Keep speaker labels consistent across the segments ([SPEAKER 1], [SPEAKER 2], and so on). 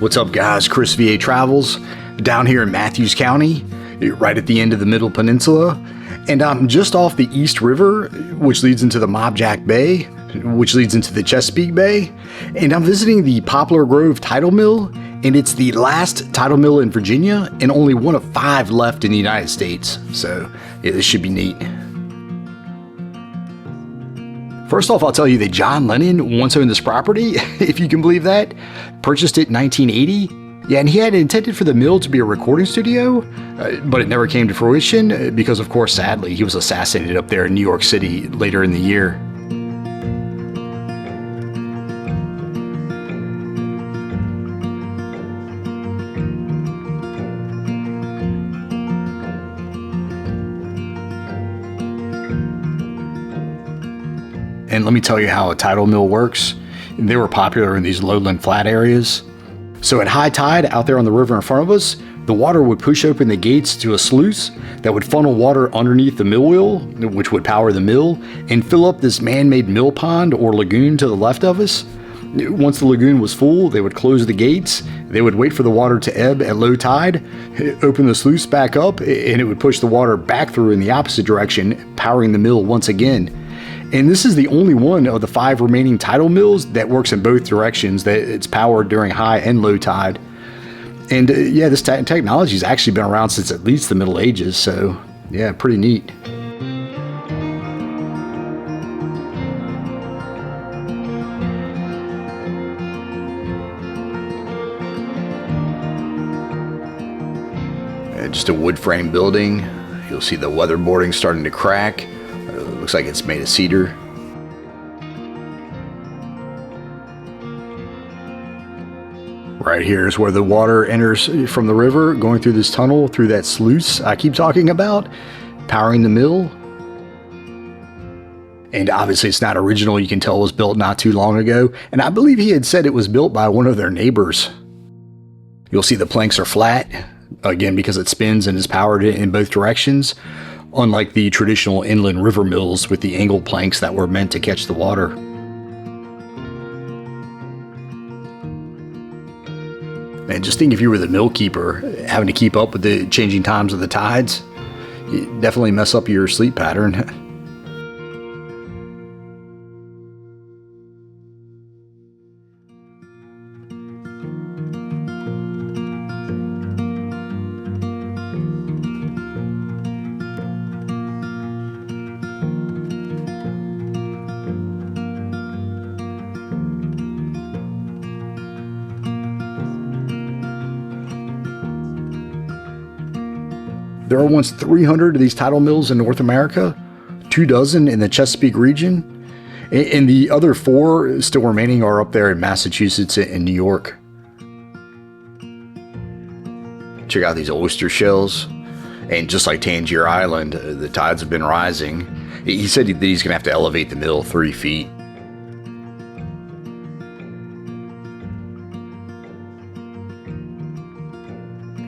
[SPEAKER 1] What's up, guys? Chris VA Travels down here in Mathews County, right at the end of the Middle Peninsula, and I'm just off the East River, which leads into the Mobjack Bay, which leads into the Chesapeake Bay, and I'm visiting the Poplar Grove Tidal Mill, and it's the last tidal mill in Virginia and only one of 5 left in the United States, so yeah, this should be neat. First off, I'll tell you that John Lennon once owned this property, if you can believe that. Purchased it in 1980. Yeah, and he had intended for the mill to be a recording studio, but it never came to fruition because, of course, sadly, he was assassinated up there in New York City later in the year. And let me tell you how a tidal mill works. They were popular in these lowland flat areas. So at high tide out there on the river in front of us, the water would push open the gates to a sluice that would funnel water underneath the mill wheel, which would power the mill, and fill up this man-made mill pond or lagoon to the left of us. Once the lagoon was full, they would close the gates. They would wait for the water to ebb at low tide, open the sluice back up, and it would push the water back through in the opposite direction, powering the mill once again. And this is the only one of the 5 remaining tidal mills that works in both directions, that it's powered during high and low tide. And yeah, this technology has actually been around since at least the Middle Ages, so yeah, pretty neat. Just a wood frame building. You'll see the weatherboarding starting to crack. Looks like it's made of cedar. Right here is where the water enters from the river, going through this tunnel, through that sluice I keep talking about, powering the mill. And obviously it's not original. You can tell it was built not too long ago. And I believe he had said it was built by one of their neighbors. You'll see the planks are flat, again, because it spins and is powered in both directions. Unlike the traditional inland river mills with the angled planks that were meant to catch the water. And just think, if you were the mill keeper, having to keep up with the changing times of the tides, you definitely mess up your sleep pattern. There are once 300 of these tidal mills in North America, 24 in the Chesapeake region, and the other 4 still remaining are up there in Massachusetts and New York. Check out these oyster shells. And just like Tangier Island, the tides have been rising. He said that he's going to have to elevate the mill 3 feet.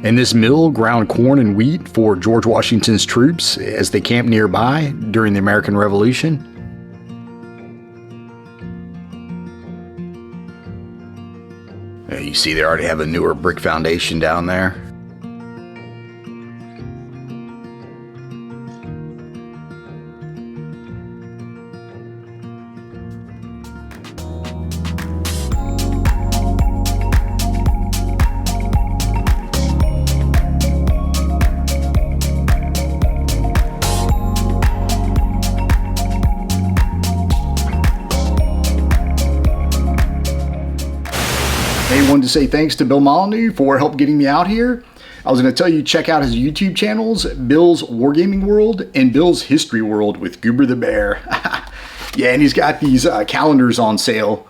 [SPEAKER 1] And this mill ground corn and wheat for George Washington's troops as they camped nearby during the American Revolution. You see they already have a newer brick foundation down there. I wanted to say thanks to Bill Molyneux for help getting me out here. I was going to tell you, check out his YouTube channels, Bill's Wargaming World and Bill's History World with Goober the Bear. Yeah, and he's got these calendars on sale.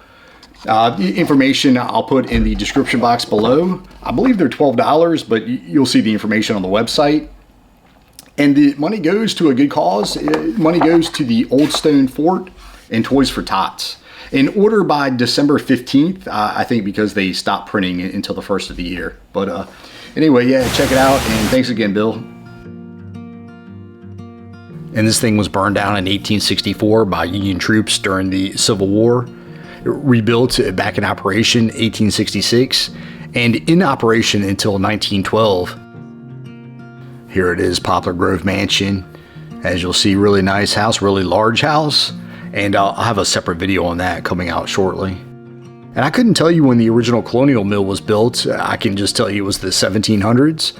[SPEAKER 1] Information I'll put in the description box below. I believe they're $12, but you'll see the information on the website. And the money goes to a good cause. Money goes to the Old Stone Fort and Toys for Tots. In order by December 15th, I think, because they stopped printing until the first of the year. But anyway, yeah, check it out. And thanks again, Bill. And this thing was burned down in 1864 by Union troops during the Civil War. Rebuilt back in operation 1866. and in operation until 1912. Here it is, Poplar Grove Mansion. As you'll see, really nice house, really large house, and I'll have a separate video on that coming out shortly. And I couldn't tell you when the original colonial mill was built. I can just tell you it was the 1700s.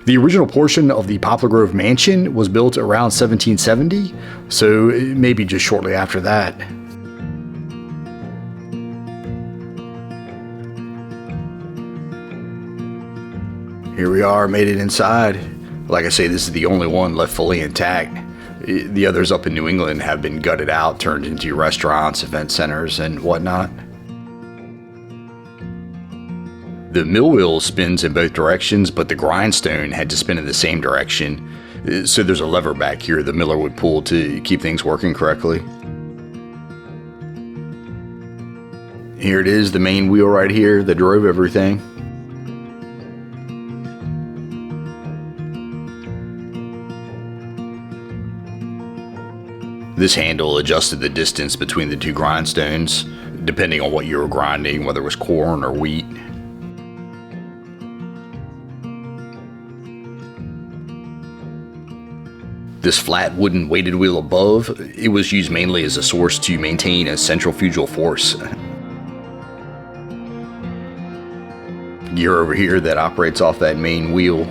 [SPEAKER 1] The original portion of the Poplar Grove Mansion was built around 1770, so maybe just shortly after that. Here we are, made it inside. Like I say, this is the only one left fully intact. The others up in New England have been gutted out, turned into restaurants, event centers, and whatnot. The mill wheel spins in both directions, but the grindstone had to spin in the same direction. So there's a lever back here the miller would pull to keep things working correctly. Here it is, the main wheel right here that drove everything. This handle adjusted the distance between the two grindstones, depending on what you were grinding, whether it was corn or wheat. This flat wooden weighted wheel above, it was used mainly as a source to maintain a centrifugal force. Gear over here that operates off that main wheel.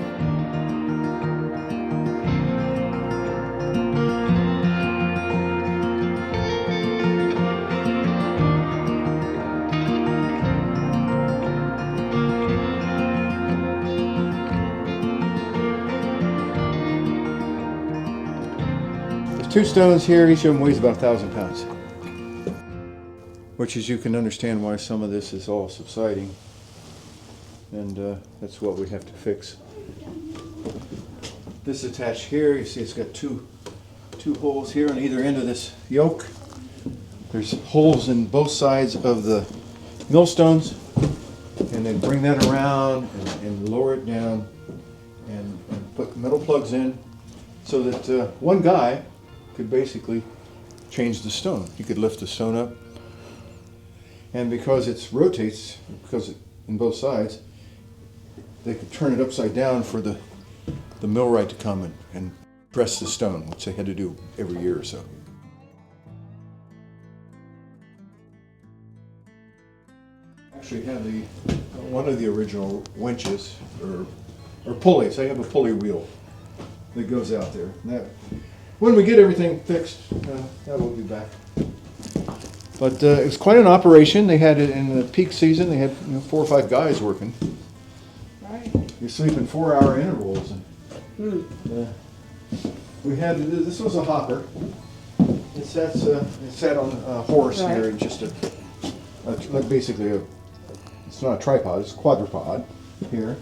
[SPEAKER 2] Two stones here, each of them weighs about 1,000 pounds. Which is, you can understand why some of this is all subsiding. And that's what we have to fix. This attached here, you see it's got two holes here on either end of this yoke. There's holes in both sides of the millstones. And then bring that around and lower it down and put metal plugs in so that one guy could basically change the stone. You could lift the stone up, and because it rotates, in both sides, they could turn it upside down for the millwright to come and press the stone, which they had to do every year or so. Actually have one of the original winches or pulleys. I have a pulley wheel that goes out there. When we get everything fixed, that will be back. But it was quite an operation. They had it in the peak season. They had 4 or 5 guys working.
[SPEAKER 3] Right.
[SPEAKER 2] You sleep in 4-hour intervals. And, we had this was a hopper. It sat on a horse
[SPEAKER 3] right.
[SPEAKER 2] here, and just basically it's not a tripod. It's a quadrupod here.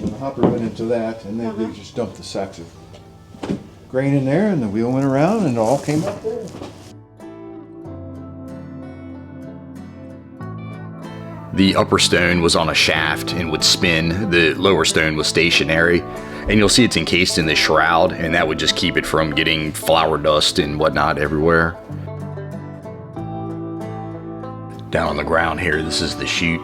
[SPEAKER 2] And the hopper went into that, and then they just dumped the sacks of grain in there, and the wheel went around, and it all came up there.
[SPEAKER 1] The upper stone was on a shaft and would spin. The lower stone was stationary. And you'll see it's encased in this shroud, and that would just keep it from getting flour dust and whatnot everywhere. Down on the ground here, this is the chute.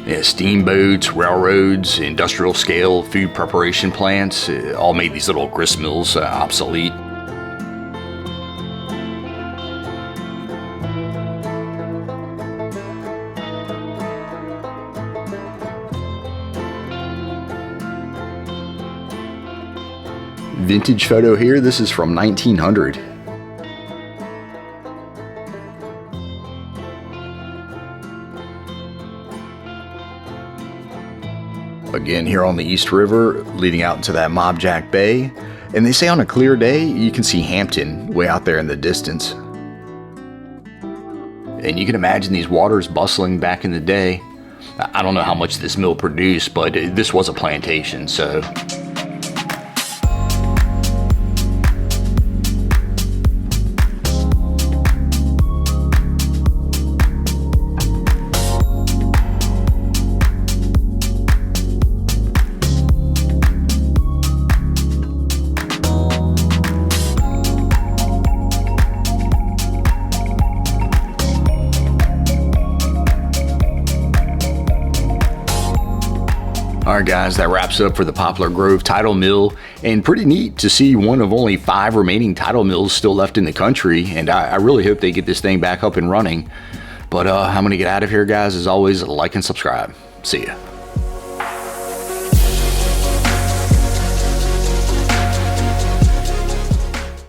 [SPEAKER 1] Yeah, steamboats, railroads, industrial scale food preparation plants all made these little grist mills obsolete. Vintage photo here, this is from 1900. Again, here on the East River, leading out into that Mobjack Bay. And they say on a clear day, you can see Hampton way out there in the distance. And you can imagine these waters bustling back in the day. I don't know how much this mill produced, but this was a plantation, so... Alright guys, that wraps it up for the Poplar Grove Tidal Mill, and pretty neat to see one of only 5 remaining tidal mills still left in the country, and I really hope they get this thing back up and running. But I'm going to get out of here guys. As always, like and subscribe. See ya.